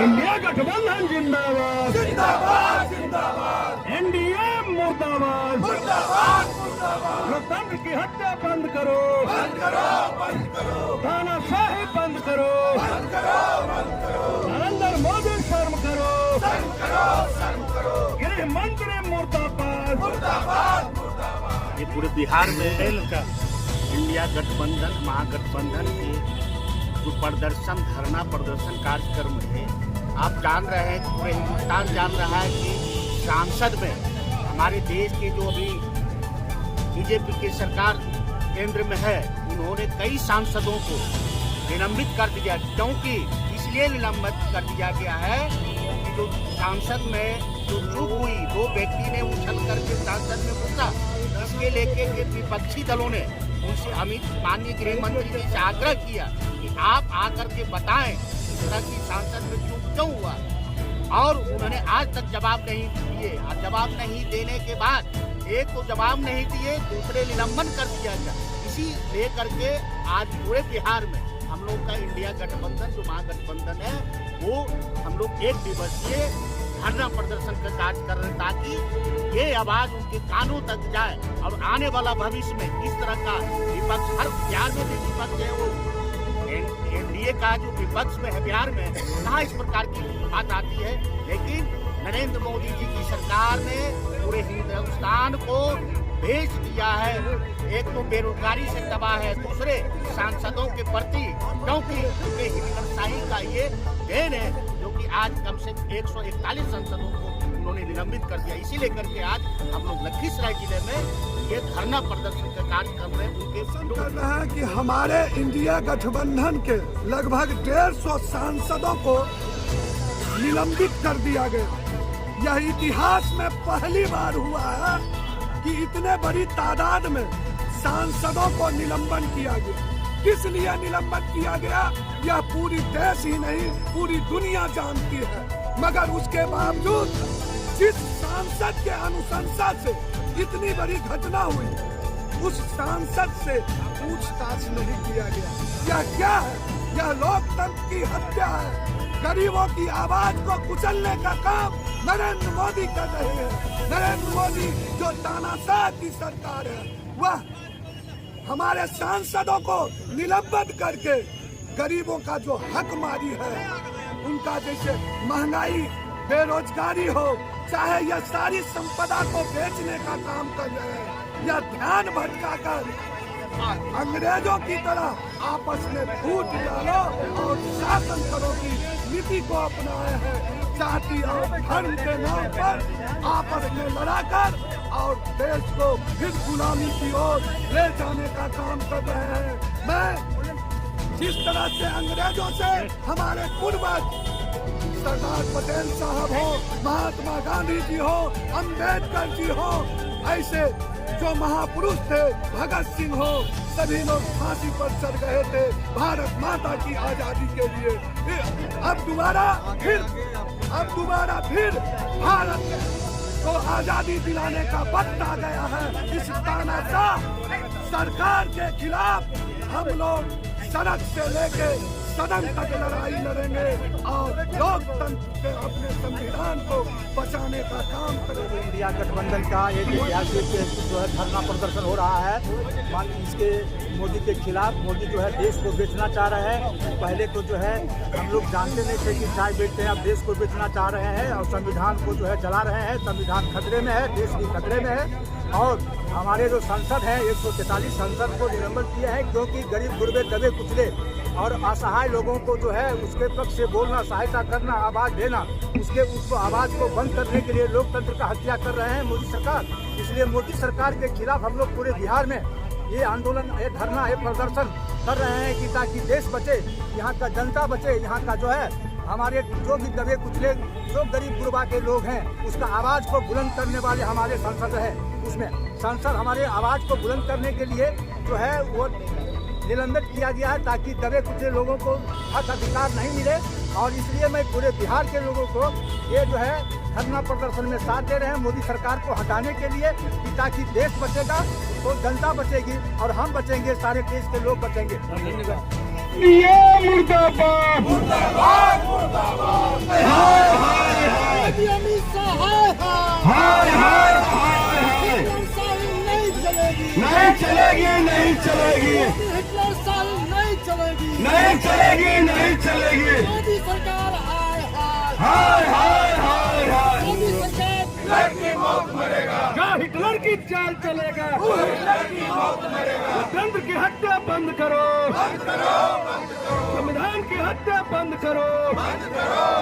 India गठबंधन जिंदाबाद जिंदाबाद जिंदाबाद। एनडीए मुर्दाबाद मुर्दाबाद मुर्दाबाद। लोकतंत्र की हत्या बंद करो, बंद करो बंद करो, तानाशाही बंद करो, बंद करो बंद करो, नरेंद्र मोदी शर्म करो, शर्म करो शर्म करो। गृह मंत्री मुर्दाबाद मुर्दाबाद मुर्दाबाद। ये पूरे बिहार में इंडिया गठबंधन महागठबंधन के जो प्रदर्शन धरना प्रदर्शन कार्यक्रम है, आप जान रहे हैं, पूरे हिंदुस्तान जान रहा है कि सांसद में हमारे देश के जो अभी बीजेपी की सरकार केंद्र में है, उन्होंने कई सांसदों को निलंबित कर दिया। क्योंकि इसलिए निलंबित कर दिया गया है कि जो सांसद में जो चूक हुई, दो व्यक्ति ने उछल करके सांसद में घुसा, इसके लेके के विपक्षी दलों ने उनसे माननीय गृह मंत्री जी से आग्रह किया कि आप आकर के बताएं इस तरह की सांसद में चूक क्यों हुआ, और उन्होंने आज तक जवाब नहीं दिए। और जवाब नहीं देने के बाद एक तो जवाब नहीं दिए, दूसरे निलंबन कर दिया गया। इसी लेकर के आज पूरे बिहार में हम लोग का इंडिया गठबंधन जो महागठबंधन है, वो हम लोग एक दिवसीय धरना प्रदर्शन का कार्य कर रहे हैं, ताकि ये आवाज उनके कानों तक जाए और आने वाला भविष्य में इस तरह का विपक्ष, हर बिहार में भी विपक्ष है, वो एनडीए का जो विपक्ष में है बिहार में, कहाँ इस प्रकार की बात आती है। लेकिन नरेंद्र मोदी जी की सरकार ने पूरे हिंदुस्तान को भेज दिया है। एक तो बेरोजगारी से तबाह है, दूसरे सांसदों के प्रति, क्योंकि उनके हिटलरशाही का ये देन है, जो कि आज कम से 141 सांसदों को उन्होंने निलंबित कर दिया। इसी लेकर के आज हम लोग लखीसराय जिले में ये धरना प्रदर्शन का कार्य कर रहे हैं। उनके कर रहा है कि हमारे इंडिया गठबंधन के लगभग 150 सांसदों को निलंबित कर दिया गया। यह इतिहास में पहली बार हुआ है कि इतने बड़ी तादाद में सांसदों को निलंबन किया गया। किस लिए निलंबन किया गया, यह पूरी देश ही नहीं पूरी दुनिया जानती है। मगर उसके बावजूद जिस सांसद के अनुशंसा से इतनी बड़ी घटना हुई, उस सांसद से पूछताछ नहीं किया गया। यह क्या है? यह लोकतंत्र की हत्या है। गरीबों की आवाज को कुचलने का काम नरेंद्र मोदी कर रहे हैं। नरेंद्र मोदी जो तानाशाह की सरकार है, वह हमारे सांसदों को निलंबित करके गरीबों का जो हक मारी है, उनका जैसे महंगाई, बेरोजगारी हो, चाहे यह सारी संपदा को बेचने का काम कर रहे हैं, या ध्यान भटकाकर अंग्रेजों की तरह आपस में फूट डालो और शासन करो की नीति को अपनाए हैं। जाति और धर्म के नाम पर आपस में लड़ाकर और देश को फिर गुलामी की ओर ले जाने का काम कर रहे हैं। मैं जिस तरह से अंग्रेजों से हमारे पूर्वज सरदार पटेल साहब हो, महात्मा गांधी जी हो, अम्बेडकर जी हो, ऐसे जो महापुरुष थे, भगत सिंह हो, सभी लोग फांसी पर चढ़ गए थे भारत माता की आजादी के लिए। अब दोबारा फिर भारत को आजादी दिलाने का वक्त आ गया है। इस तानाशाह सरकार के खिलाफ हम लोग सड़क से लेके सदन तक लड़ाई लड़ेंगे और लोकतंत्र के अपने संविधान को बचाने का काम करेंगे। इंडिया गठबंधन का एक ऐतिहासिक जो है धरना प्रदर्शन हो रहा है। इसके मोदी के खिलाफ, मोदी जो है देश को बेचना चाह रहे हैं। पहले तो जो है हम लोग जानते नहीं थे कि चाय बेचते हैं, अब देश को बेचना चाह रहे हैं और संविधान को जो है जला रहे हैं। संविधान खतरे में है, देश भी खतरे में है। और हमारे जो सांसद हैं 143 सांसद को निलंबित किए हैं, क्योंकि गरीब गुरबे दबे कुचले और असहाय लोगों को जो है उसके पक्ष से बोलना, सहायता करना, आवाज देना, उसको आवाज को बंद करने के लिए लोकतंत्र का हत्या कर रहे हैं मोदी सरकार। इसलिए मोदी सरकार के खिलाफ हम लोग पूरे बिहार में ये आंदोलन, ये धरना, ये प्रदर्शन कर रहे हैं कि ताकि देश बचे, यहाँ का जनता बचे, यहाँ का जो है हमारे जो भी दबे कुचले, जो गरीब गुरबा के लोग हैं, उसका आवाज को बुलंद करने वाले हमारे सांसद हैं। उसमें सांसद हमारे आवाज को बुलंद करने के लिए जो है वो निलंबित किया गया है, ताकि दबे कुचले लोगों को हक अधिकार नहीं मिले। और इसलिए मैं पूरे बिहार के लोगों को ये जो है धरना प्रदर्शन में साथ दे रहे हैं मोदी सरकार को हटाने के लिए, कि ताकि देश बचेगा तो जनता बचेगी और हम बचेंगे, सारे देश के लोग बचेंगे। ये मुर्दाबाद मुर्दाबाद मुर्दाबाद। चलेगी नहीं चलेगी, नहीं चलेगी, हिटलर साल नहीं चलेगी नहीं चलेगी, नहीं चलेगी। मोदी सरकार हाय हाय हाय हाय हाय हाय। मोदी सरकार क्या हिटलर की चाल चलेगा? लोकतंत्र की हत्या बंद करो, संविधान की हत्या बंद करो।